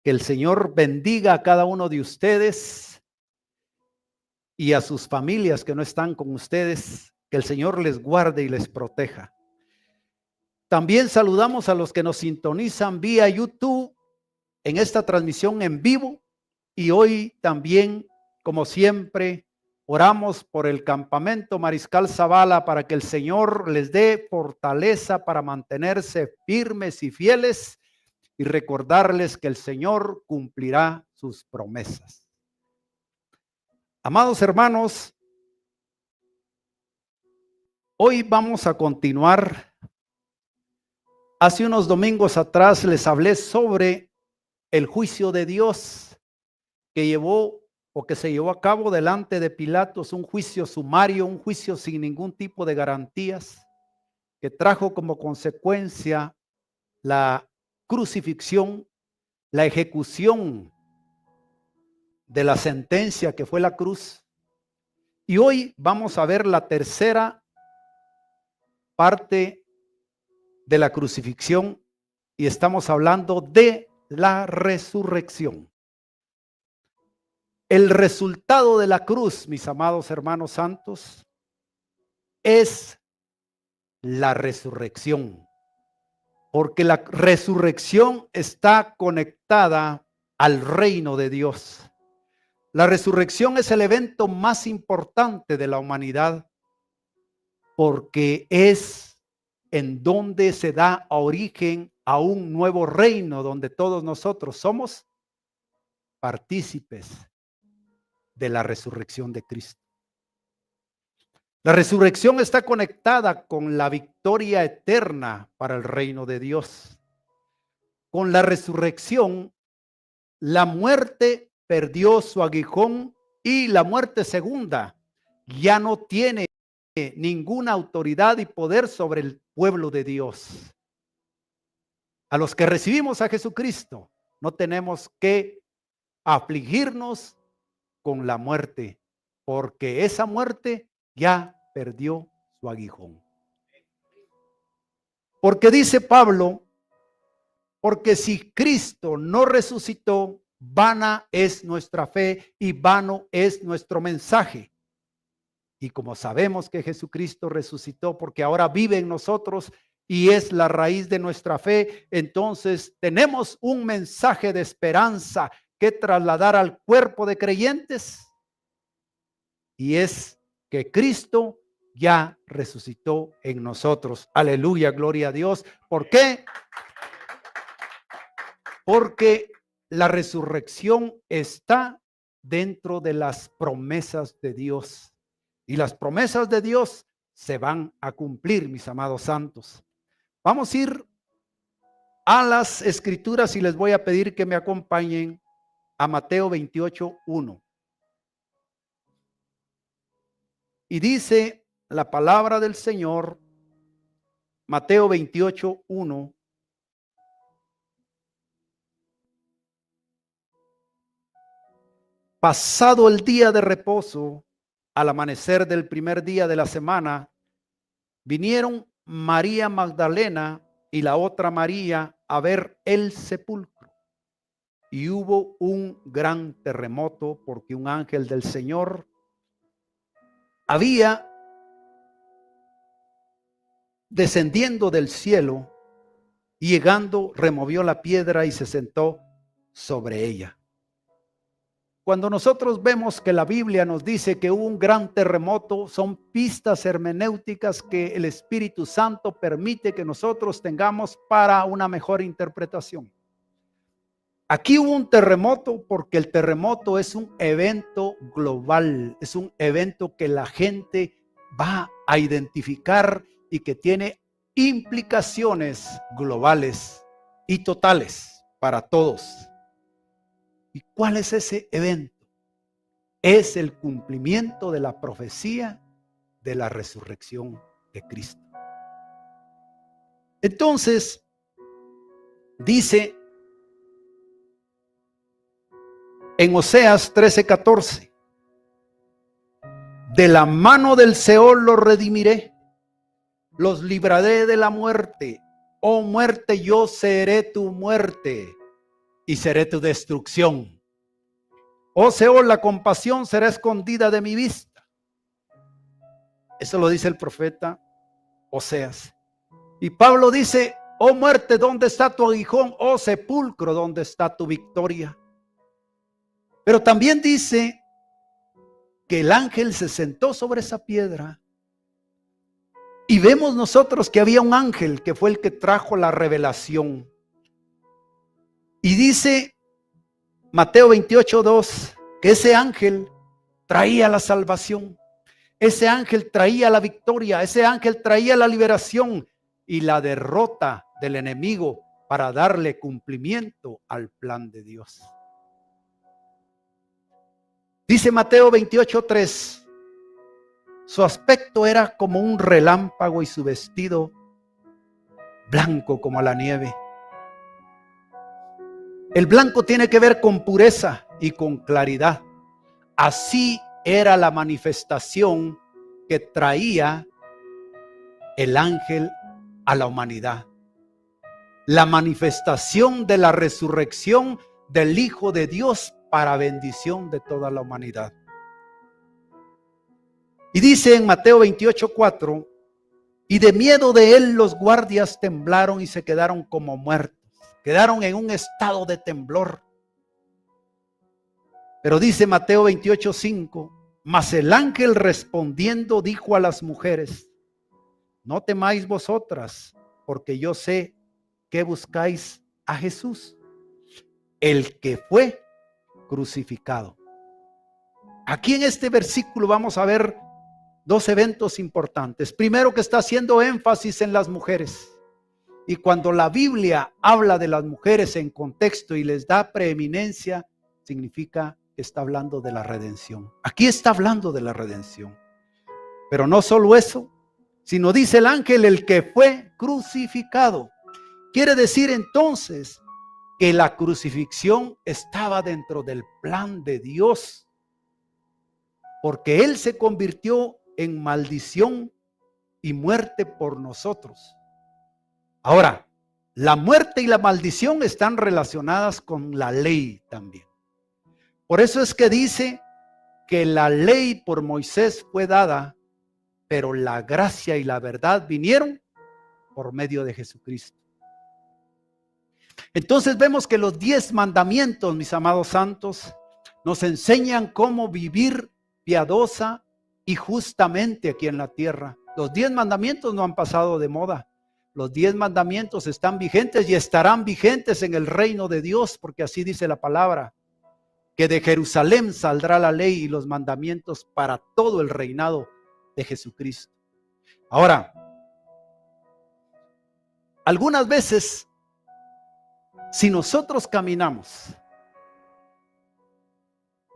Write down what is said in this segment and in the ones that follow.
Que el Señor bendiga a cada uno de ustedes y a sus familias que no están con ustedes. Que el Señor les guarde y les proteja. También saludamos a los que nos sintonizan vía YouTube en esta transmisión en vivo. Y hoy también, como siempre, oramos por el campamento Mariscal Zavala para que el Señor les dé fortaleza para mantenerse firmes y fieles y recordarles que el Señor cumplirá sus promesas. Amados hermanos, hoy vamos a continuar. Hace unos domingos atrás les hablé sobre el juicio de Dios que se llevó a cabo delante de Pilatos, un juicio sumario, un juicio sin ningún tipo de garantías, que trajo como consecuencia la crucifixión, la ejecución de la sentencia que fue la cruz. Y hoy vamos a ver la tercera parte de la crucifixión y estamos hablando de la resurrección. El resultado de la cruz, mis amados hermanos santos, es la resurrección, porque la resurrección está conectada al reino de Dios. La resurrección es el evento más importante de la humanidad, porque es en donde se da origen a un nuevo reino, donde todos nosotros somos partícipes de la resurrección de Cristo. La resurrección está conectada con la victoria eterna para el reino de Dios. Con la resurrección, la muerte perdió su aguijón y la muerte segunda ya no tiene ninguna autoridad y poder sobre el pueblo de Dios. A los que recibimos a Jesucristo, no tenemos que afligirnos con la muerte, porque esa muerte ya perdió su aguijón. Porque dice Pablo, porque si Cristo no resucitó, vana es nuestra fe y vano es nuestro mensaje. Y como sabemos que Jesucristo resucitó porque ahora vive en nosotros y es la raíz de nuestra fe, entonces tenemos un mensaje de esperanza que trasladar al cuerpo de creyentes, y es que Cristo ya resucitó en nosotros. Aleluya, gloria a Dios. ¿Por qué? Porque la resurrección está dentro de las promesas de Dios. Y las promesas de Dios se van a cumplir, mis amados santos. Vamos a ir a las escrituras y les voy a pedir que me acompañen a Mateo 28:1. Y dice la palabra del Señor, Mateo 28:1. Pasado el día de reposo, al amanecer del primer día de la semana, vinieron María Magdalena y la otra María a ver el sepulcro. Y hubo un gran terremoto porque un ángel del Señor había descendiendo del cielo y llegando removió la piedra y se sentó sobre ella. Cuando nosotros vemos que la Biblia nos dice que hubo un gran terremoto, son pistas hermenéuticas que el Espíritu Santo permite que nosotros tengamos para una mejor interpretación. Aquí hubo un terremoto porque el terremoto es un evento global, es un evento que la gente va a identificar y que tiene implicaciones globales y totales para todos. ¿Y cuál es ese evento? Es el cumplimiento de la profecía de la resurrección de Cristo. Entonces, dice en Oseas 13:14, de la mano del Seol los redimiré, los libraré de la muerte. Oh muerte, yo seré tu muerte. y seré tu destrucción. Oh Seol, la compasión será escondida de mi vista. Eso lo dice el profeta Oseas. Y Pablo dice, oh muerte, ¿dónde está tu aguijón? Oh sepulcro, ¿dónde está tu victoria? Pero también dice que el ángel se sentó sobre esa piedra. Y vemos nosotros que había un ángel que fue el que trajo la revelación. Y dice Mateo 28:2 que ese ángel traía la salvación. Ese ángel traía la victoria. Ese ángel traía la liberación y la derrota del enemigo para darle cumplimiento al plan de Dios. Dice Mateo 28:3. Su aspecto era como un relámpago y su vestido blanco como la nieve. El blanco tiene que ver con pureza y con claridad. Así era la manifestación que traía el ángel a la humanidad. La manifestación de la resurrección del Hijo de Dios para bendición de toda la humanidad. Y dice en Mateo 28:4, y de miedo de él los guardias temblaron y se quedaron como muertos. Quedaron en un estado de temblor. Pero dice Mateo 28:5, mas el ángel respondiendo dijo a las mujeres, no temáis vosotras, porque yo sé que buscáis a Jesús, el que fue crucificado. Aquí en este versículo vamos a ver dos eventos importantes. Primero, que está haciendo énfasis en las mujeres. Y cuando la Biblia habla de las mujeres en contexto y les da preeminencia, significa que está hablando de la redención. Aquí está hablando de la redención. Pero no solo eso, sino dice el ángel, el que fue crucificado. Quiere decir entonces que la crucifixión estaba dentro del plan de Dios, porque Él se convirtió en maldición y muerte por nosotros. Ahora, la muerte y la maldición están relacionadas con la ley también. Por eso es que dice que la ley por Moisés fue dada, pero la gracia y la verdad vinieron por medio de Jesucristo. Entonces vemos que los 10 mandamientos, mis amados santos, nos enseñan cómo vivir piadosa y justamente aquí en la tierra. Los 10 mandamientos no han pasado de moda. Los 10 mandamientos están vigentes y estarán vigentes en el reino de Dios, porque así dice la palabra, que de Jerusalén saldrá la ley y los mandamientos para todo el reinado de Jesucristo. Ahora, algunas veces, si nosotros caminamos,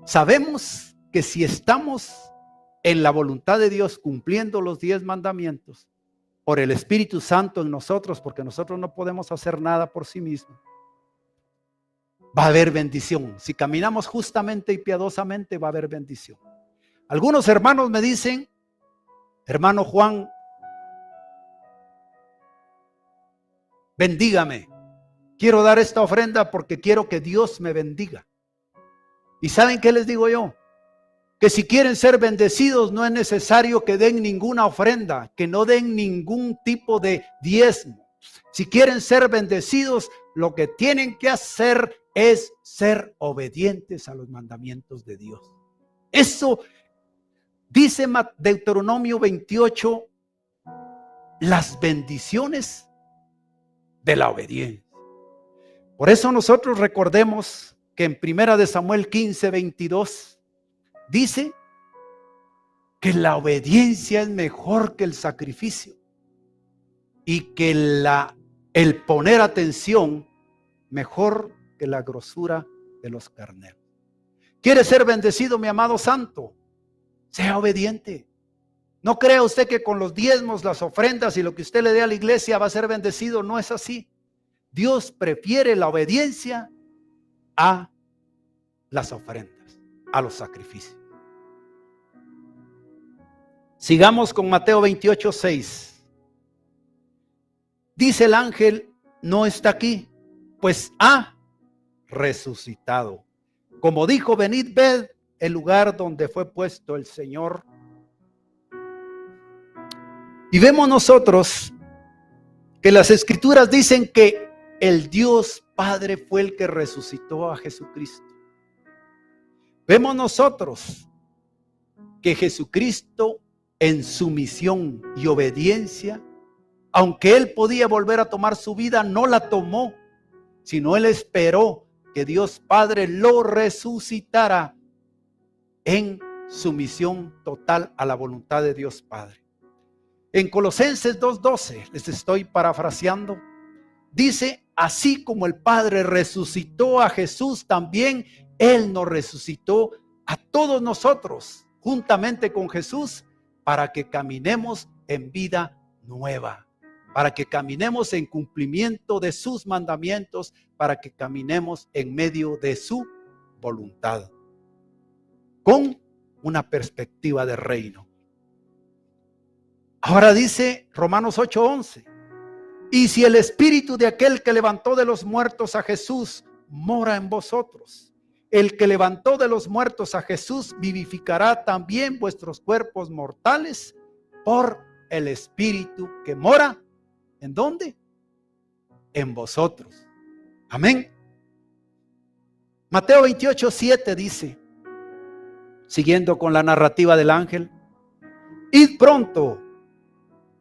sabemos que si estamos en la voluntad de Dios cumpliendo los 10 mandamientos por el Espíritu Santo en nosotros, porque nosotros no podemos hacer nada por sí mismos, va a haber bendición. Si caminamos justamente y piadosamente, va a haber bendición. Algunos hermanos me dicen, hermano Juan, bendígame. Quiero dar esta ofrenda porque quiero que Dios me bendiga. ¿Y saben qué les digo yo? Que si quieren ser bendecidos no es necesario que den ninguna ofrenda, que no den ningún tipo de diezmo. Si quieren ser bendecidos, lo que tienen que hacer es ser obedientes a los mandamientos de Dios. Eso dice Deuteronomio 28, las bendiciones de la obediencia. Por eso nosotros recordemos que en 1 Samuel 15:22 dice que la obediencia es mejor que el sacrificio y que el poner atención mejor que la grosura de los carneros. ¿Quiere ser bendecido, mi amado santo? Sea obediente. No crea usted que con los diezmos, las ofrendas y lo que usted le dé a la iglesia va a ser bendecido. No es así. Dios prefiere la obediencia a las ofrendas, a los sacrificios. Sigamos con Mateo 28:6. Dice el ángel, no está aquí, pues ha resucitado. Como dijo, venid, ved el lugar donde fue puesto el Señor. Y vemos nosotros que las Escrituras dicen que el Dios Padre fue el que resucitó a Jesucristo. Vemos nosotros que Jesucristo, en su misión y obediencia, aunque Él podía volver a tomar su vida, no la tomó, sino Él esperó que Dios Padre lo resucitara en sumisión total a la voluntad de Dios Padre. En Colosenses 2:12, les estoy parafraseando, dice: así como el Padre resucitó a Jesús, también Él nos resucitó a todos nosotros, juntamente con Jesús, para que caminemos en vida nueva, para que caminemos en cumplimiento de sus mandamientos, para que caminemos en medio de su voluntad, con una perspectiva de reino. Ahora dice Romanos 8:11, y si el espíritu de aquel que levantó de los muertos a Jesús mora en vosotros, el que levantó de los muertos a Jesús vivificará también vuestros cuerpos mortales por el espíritu que mora, ¿en dónde? En vosotros. Amén. Mateo 28:7 dice, siguiendo con la narrativa del ángel: id pronto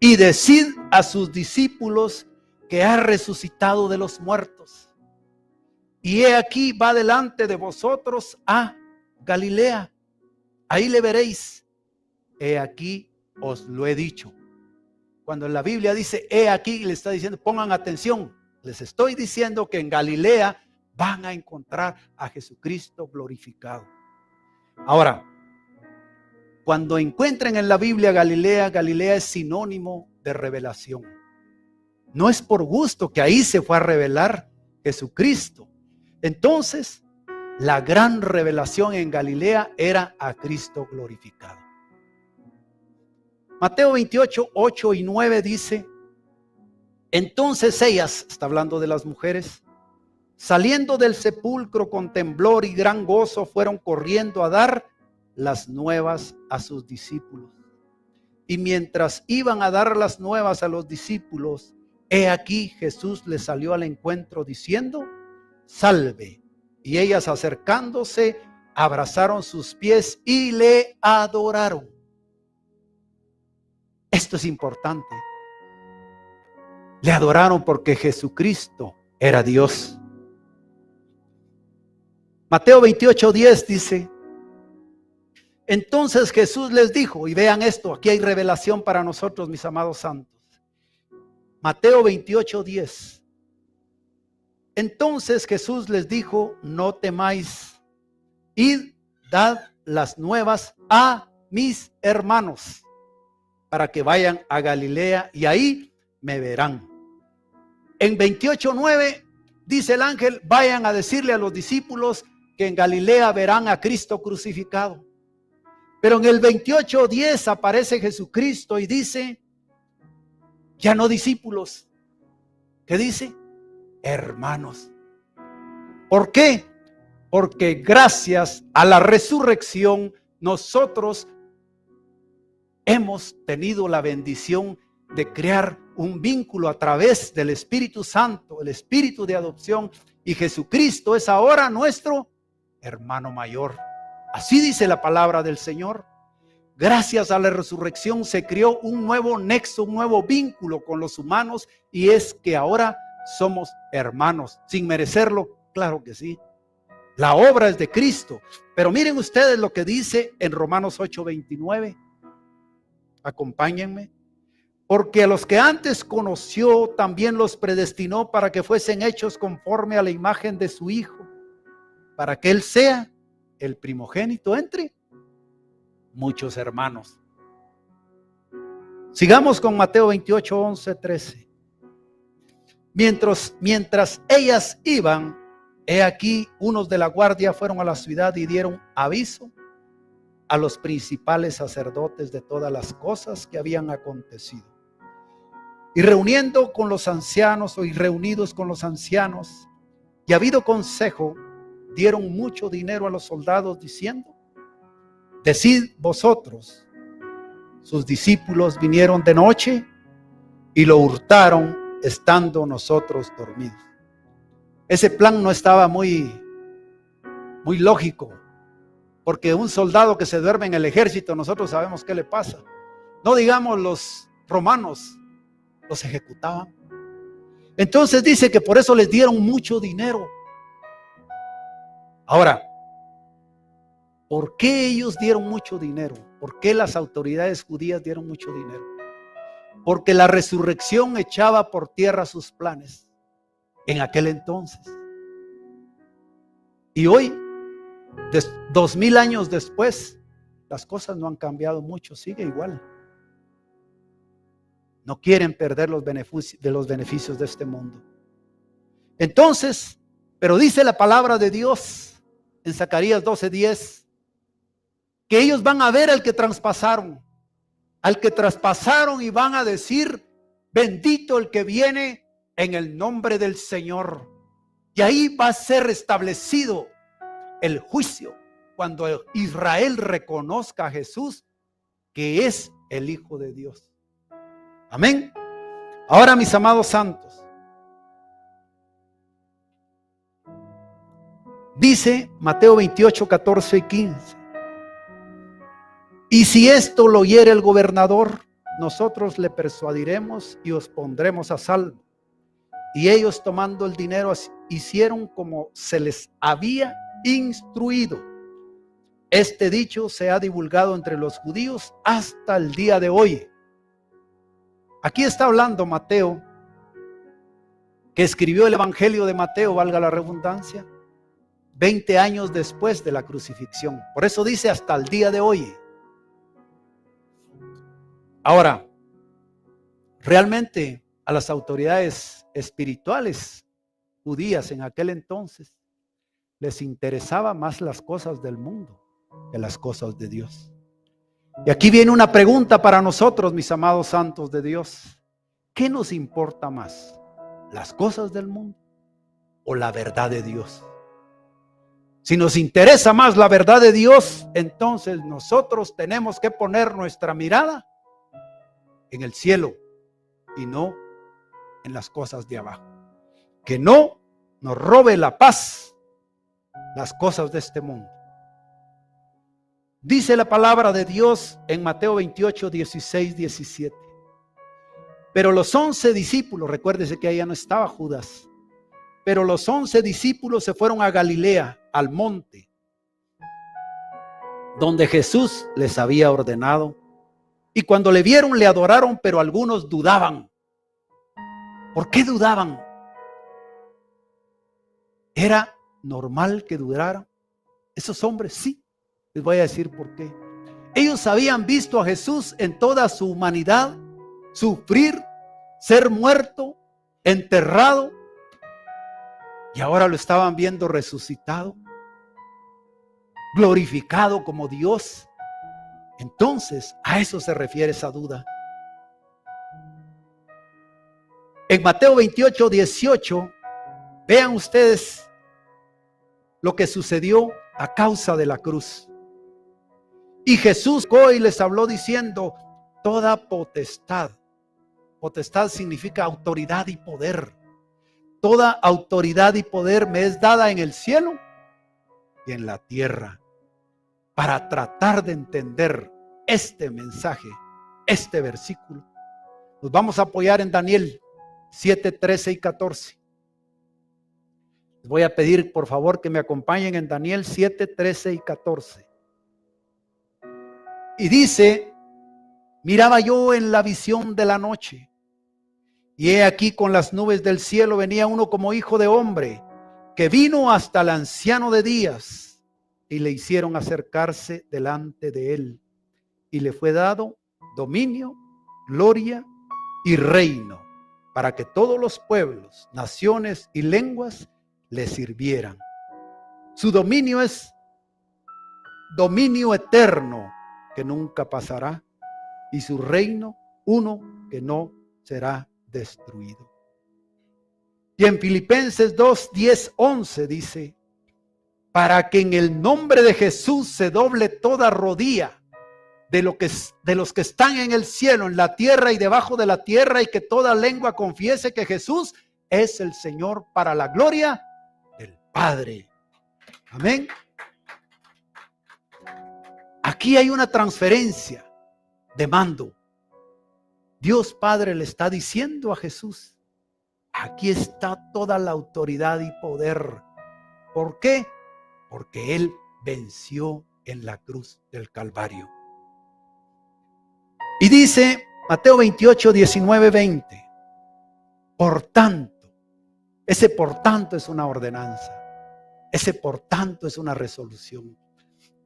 y decid a sus discípulos que ha resucitado de los muertos. Y he aquí va delante de vosotros a Galilea. Ahí le veréis. He aquí os lo he dicho. Cuando en la Biblia dice he aquí, le está diciendo, pongan atención. Les estoy diciendo que en Galilea van a encontrar a Jesucristo glorificado. Ahora, cuando encuentren en la Biblia Galilea, Galilea es sinónimo de revelación. No es por gusto que ahí se fue a revelar Jesucristo. Entonces, la gran revelación en Galilea era a Cristo glorificado. Mateo 28:8 y 9 dice: entonces ellas, está hablando de las mujeres, saliendo del sepulcro con temblor y gran gozo, fueron corriendo a dar las nuevas a sus discípulos. Y mientras iban a dar las nuevas a los discípulos, he aquí Jesús les salió al encuentro diciendo: salve. Y ellas, acercándose, abrazaron sus pies y le adoraron. Esto es importante. Le adoraron porque Jesucristo era Dios. Mateo 28:10 dice: entonces Jesús les dijo, y vean esto, aquí hay revelación para nosotros, mis amados santos. Mateo 28:10. Entonces Jesús les dijo: no temáis, id, dad las nuevas a mis hermanos, para que vayan a Galilea y ahí me verán. En 28:9 dice el ángel: vayan a decirle a los discípulos que en Galilea verán a Cristo crucificado. Pero en el 28:10 aparece Jesucristo y dice, ya no discípulos, ¿qué dice? Hermanos. ¿Por qué? Porque gracias a la resurrección nosotros hemos tenido la bendición de crear un vínculo a través del Espíritu Santo, el Espíritu de adopción, y Jesucristo es ahora nuestro hermano mayor. Así dice la palabra del Señor. Gracias a la resurrección se creó un nuevo nexo, un nuevo vínculo con los humanos, y es que ahora somos hermanos, sin merecerlo, claro que sí. La obra es de Cristo, pero miren ustedes lo que dice en Romanos 8:29. Acompáñenme. Porque a los que antes conoció, también los predestinó para que fuesen hechos conforme a la imagen de su Hijo, para que Él sea el primogénito entre muchos hermanos. Sigamos con Mateo 28:11-13. Mientras ellas iban, he aquí unos de la guardia fueron a la ciudad y dieron aviso a los principales sacerdotes de todas las cosas que habían acontecido. Y reunidos con los ancianos, Y habido consejo, dieron mucho dinero a los soldados diciendo: decid vosotros, sus discípulos vinieron de noche y lo hurtaron estando nosotros dormidos. Ese plan no estaba muy lógico, porque un soldado que se duerme en el ejército, nosotros sabemos qué le pasa. No digamos los romanos, los ejecutaban. Entonces dice que por eso les dieron mucho dinero. Ahora, ¿por qué ellos dieron mucho dinero? ¿Por qué las autoridades judías dieron mucho dinero? Porque la resurrección echaba por tierra sus planes en aquel entonces. Y hoy, 2000 años después, las cosas no han cambiado mucho, sigue igual. No quieren perder los beneficios de este mundo. Entonces, pero dice la palabra de Dios en Zacarías 12:10, que ellos van a ver al que traspasaron y van a decir: bendito el que viene en el nombre del Señor. Y ahí va a ser establecido el juicio, cuando Israel reconozca a Jesús que es el Hijo de Dios. Amén. Ahora, mis amados santos, dice Mateo 28, 14 y 15: y si esto lo oyere el gobernador, nosotros le persuadiremos y os pondremos a salvo. Y ellos, tomando el dinero, hicieron como se les había instruido. Este dicho se ha divulgado entre los judíos hasta el día de hoy. Aquí está hablando Mateo, que escribió el Evangelio de Mateo, valga la redundancia, 20 años después de la crucifixión. Por eso dice hasta el día de hoy. Ahora, realmente a las autoridades espirituales judías en aquel entonces les interesaba más las cosas del mundo que las cosas de Dios. Y aquí viene una pregunta para nosotros, mis amados santos de Dios: ¿qué nos importa más? ¿Las cosas del mundo o la verdad de Dios? Si nos interesa más la verdad de Dios, entonces nosotros tenemos que poner nuestra mirada en el cielo y no en las cosas de abajo. Que no nos robe la paz las cosas de este mundo. Dice la palabra de Dios en Mateo 28, 16, 17. Pero los 11 discípulos, recuérdese que allá no estaba Judas, pero los 11 discípulos se fueron a Galilea, al monte, donde Jesús les había ordenado. Y cuando le vieron, le adoraron, pero algunos dudaban. ¿Por qué dudaban? ¿Era normal que dudaran esos hombres? Sí. Les voy a decir por qué. Ellos habían visto a Jesús en toda su humanidad sufrir, ser muerto, enterrado, y ahora lo estaban viendo resucitado, glorificado como Dios. Entonces, a eso se refiere esa duda. En Mateo 28, 18, vean ustedes lo que sucedió a causa de la cruz. Y Jesús hoy les habló diciendo: toda potestad significa autoridad y poder. Toda autoridad y poder me es dada en el cielo y en la tierra. Para tratar de entender este mensaje, este versículo, nos vamos a apoyar en Daniel 7, 13 y 14. Les voy a pedir por favor que me acompañen en Daniel 7, 13 y 14. Y dice: miraba yo en la visión de la noche, y he aquí con las nubes del cielo venía uno como hijo de hombre, que vino hasta el anciano de días, y le hicieron acercarse delante de él, y le fue dado dominio, gloria y reino, para que todos los pueblos, naciones y lenguas le sirvieran. Su dominio es dominio eterno, que nunca pasará, y su reino uno que no será destruido. Y en Filipenses 2, 10, 11 dice, para que en el nombre de Jesús se doble toda rodilla de los que están en el cielo, en la tierra y debajo de la tierra, y que toda lengua confiese que Jesús es el Señor, para la gloria del Padre. Amén. Aquí hay una transferencia de mando. Dios Padre le está diciendo a Jesús, aquí está toda la autoridad y poder. ¿Por qué? Porque Él venció en la cruz del Calvario. Y dice Mateo 28, 19, 20. Por tanto, ese por tanto es una ordenanza. Ese por tanto es una resolución.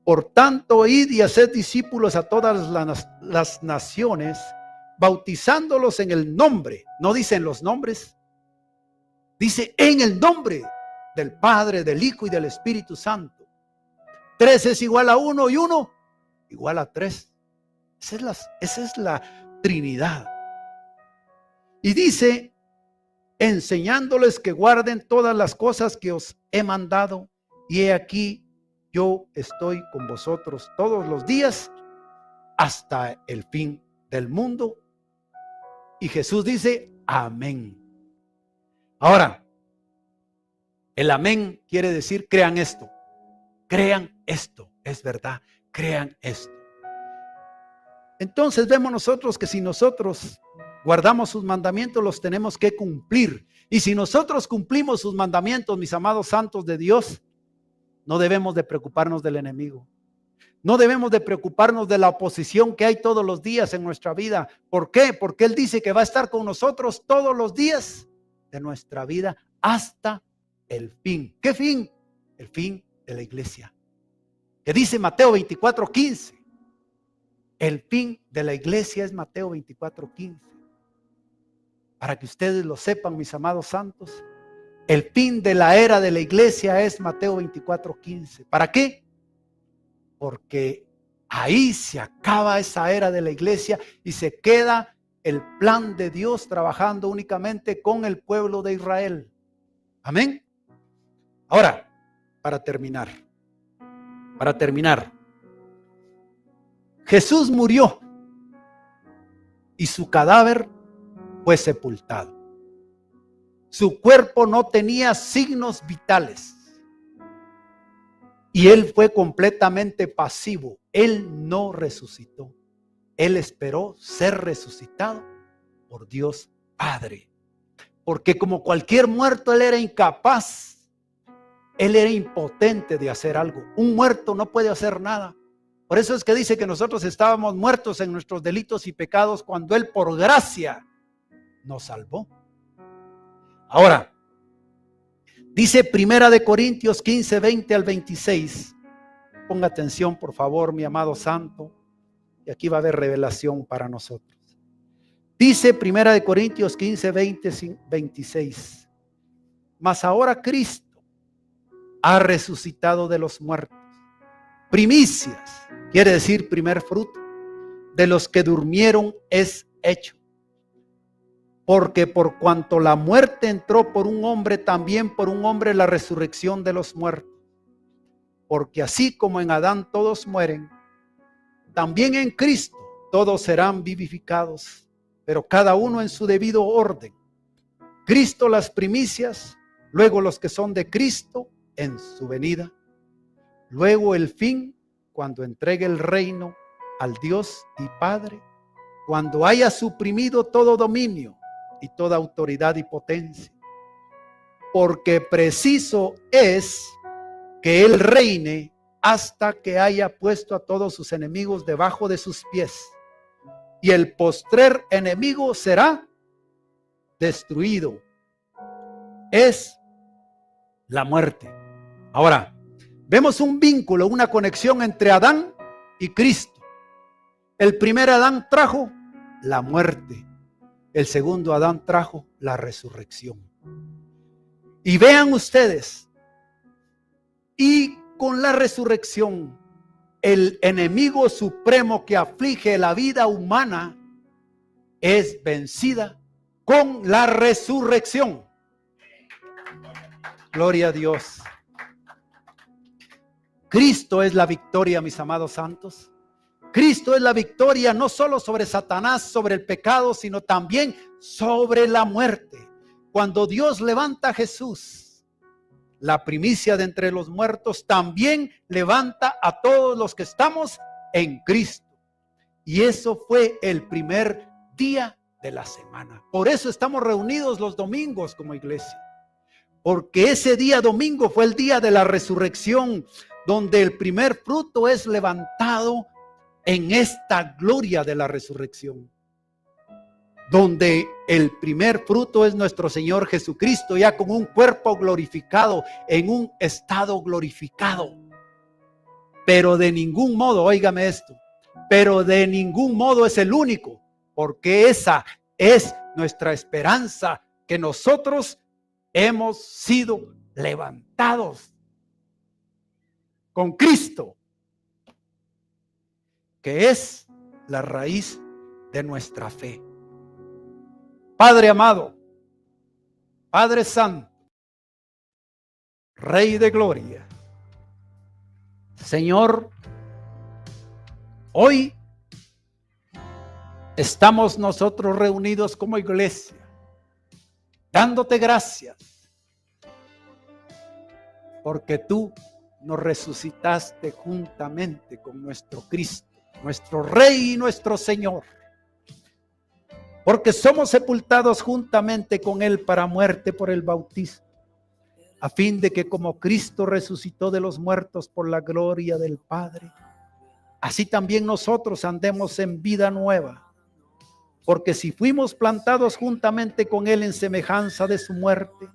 Por tanto, id y haced discípulos a todas las naciones, bautizándolos en el nombre. No dice en los nombres. Dice en el nombre del Padre, del Hijo y del Espíritu Santo. 3 es igual a 1 y 1 igual a 3. Esa es la Trinidad. Y dice, enseñándoles que guarden todas las cosas que os he mandado. Y he aquí, yo estoy con vosotros todos los días hasta el fin del mundo. Y Jesús dice, amén. Ahora, el amén quiere decir, crean esto, es verdad, crean esto. Entonces vemos nosotros que si nosotros guardamos sus mandamientos, los tenemos que cumplir. Y si nosotros cumplimos sus mandamientos, mis amados santos de Dios, no debemos de preocuparnos del enemigo. No debemos de preocuparnos de la oposición que hay todos los días en nuestra vida. ¿Por qué? Porque Él dice que va a estar con nosotros todos los días de nuestra vida hasta el fin. ¿Qué fin? El fin de la iglesia. Que dice Mateo 24, 15. El fin de la iglesia es Mateo 24, 15. Para que ustedes lo sepan, mis amados santos, el fin de la era de la iglesia es Mateo 24, 15. ¿Para qué? Porque ahí se acaba esa era de la iglesia y se queda el plan de Dios trabajando únicamente con el pueblo de Israel. Amén. Ahora, para terminar, Jesús murió y su cadáver fue sepultado. Su cuerpo no tenía signos vitales y Él fue completamente pasivo. Él no resucitó. Él esperó ser resucitado por Dios Padre. Porque como cualquier muerto, Él era incapaz. Él era impotente de hacer algo. Un muerto no puede hacer nada. Por eso es que dice que nosotros estábamos muertos en nuestros delitos y pecados cuando Él por gracia nos salvó. Ahora, dice 1 Corintios 15, 20 al 26. Ponga atención, por favor, mi amado santo. Y aquí va a haber revelación para nosotros. Dice 1 Corintios 15, 20, 26. Mas ahora Cristo ha resucitado de los muertos. Primicias, quiere decir primer fruto, de los que durmieron es hecho. Porque por cuanto la muerte entró por un hombre, también por un hombre la resurrección de los muertos. Porque así como en Adán todos mueren, también en Cristo todos serán vivificados, pero cada uno en su debido orden. Cristo las primicias, luego los que son de Cristo en su venida. Luego el fin, cuando entregue el reino al Dios y Padre, cuando haya suprimido todo dominio y toda autoridad y potencia. Porque preciso es que Él reine hasta que haya puesto a todos sus enemigos debajo de sus pies. Y el postrer enemigo será destruido. Es la muerte. Ahora, vemos un vínculo, una conexión entre Adán y Cristo. El primer Adán trajo la muerte. El segundo Adán trajo la resurrección. Y vean ustedes, y con la resurrección, el enemigo supremo que aflige la vida humana es vencida con la resurrección. Gloria a Dios. Cristo es la victoria, mis amados santos. Cristo es la victoria no solo sobre Satanás, sobre el pecado, sino también sobre la muerte. Cuando Dios levanta a Jesús, la primicia de entre los muertos, también levanta a todos los que estamos en Cristo. Y eso fue el primer día de la semana. Por eso estamos reunidos los domingos como iglesia. Porque ese día domingo fue el día de la resurrección, donde el primer fruto es levantado en esta gloria de la resurrección. Donde el primer fruto es nuestro Señor Jesucristo, ya con un cuerpo glorificado, en un estado glorificado. Pero de ningún modo, óigame esto, pero de ningún modo es el único, porque esa es nuestra esperanza, que nosotros hemos sido levantados con Cristo, que es la raíz de nuestra fe. Padre amado, Padre Santo, Rey de Gloria, Señor, hoy estamos nosotros reunidos como iglesia, dándote gracias, porque tú nos resucitaste juntamente con nuestro Cristo, nuestro Rey y nuestro Señor. Porque somos sepultados juntamente con Él para muerte por el bautismo, a fin de que como Cristo resucitó de los muertos por la gloria del Padre, así también nosotros andemos en vida nueva. Porque si fuimos plantados juntamente con Él en semejanza de su muerte,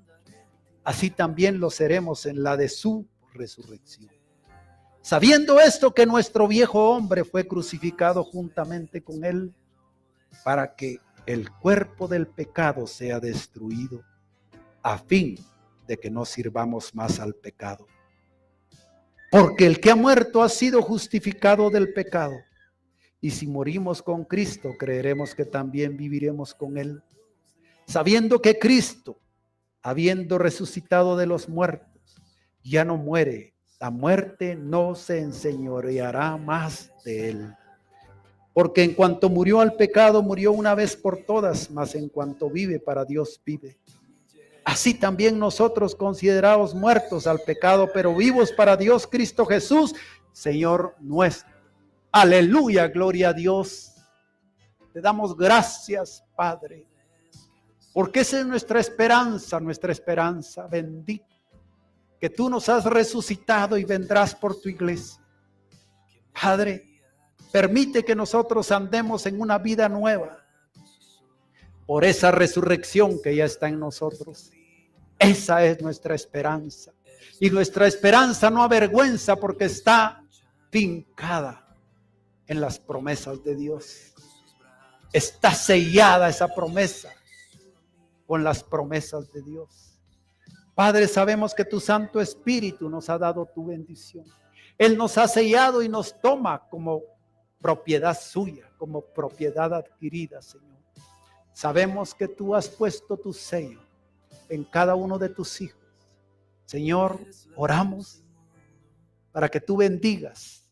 así también lo seremos en la de su resurrección. Sabiendo esto, que nuestro viejo hombre fue crucificado juntamente con Él, para que el cuerpo del pecado sea destruido, a fin de que no sirvamos más al pecado. Porque el que ha muerto ha sido justificado del pecado. Y si morimos con Cristo, creeremos que también viviremos con Él. Sabiendo que Cristo, habiendo resucitado de los muertos, ya no muere, la muerte no se enseñoreará más de Él. Porque en cuanto murió al pecado, murió una vez por todas, mas en cuanto vive, para Dios vive. Así también nosotros, considerados muertos al pecado, pero vivos para Dios, Cristo Jesús, Señor nuestro. Aleluya, gloria a Dios. Te damos gracias, Padre, porque esa es nuestra esperanza bendita, que tú nos has resucitado y vendrás por tu iglesia. Padre, permite que nosotros andemos en una vida nueva por esa resurrección que ya está en nosotros. Esa es nuestra esperanza. Y nuestra esperanza no avergüenza, porque está fincada en las promesas de Dios. Está sellada esa promesa con las promesas de Dios. Padre, sabemos que tu Santo Espíritu nos ha dado tu bendición. Él nos ha sellado y nos toma como propiedad suya, como propiedad adquirida, Señor. Sabemos que tú has puesto tu sello en cada uno de tus hijos. Señor, oramos para que tú bendigas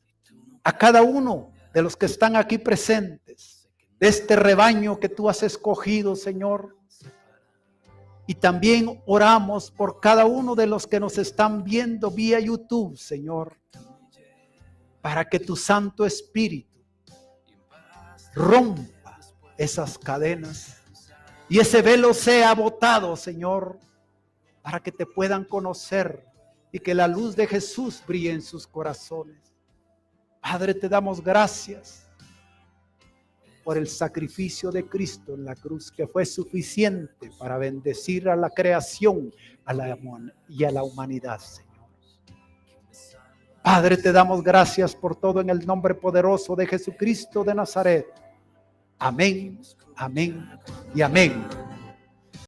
a cada uno de los que están aquí presentes, de este rebaño que tú has escogido, Señor. Y también oramos por cada uno de los que nos están viendo vía YouTube, Señor, para que tu Santo Espíritu rompa esas cadenas y ese velo sea botado, Señor, para que te puedan conocer y que la luz de Jesús brille en sus corazones. Padre, te damos gracias por el sacrificio de Cristo en la cruz, que fue suficiente para bendecir a la creación y a la humanidad, Señor. Padre, te damos gracias por todo en el nombre poderoso de Jesucristo de Nazaret. Amén, amén y amén.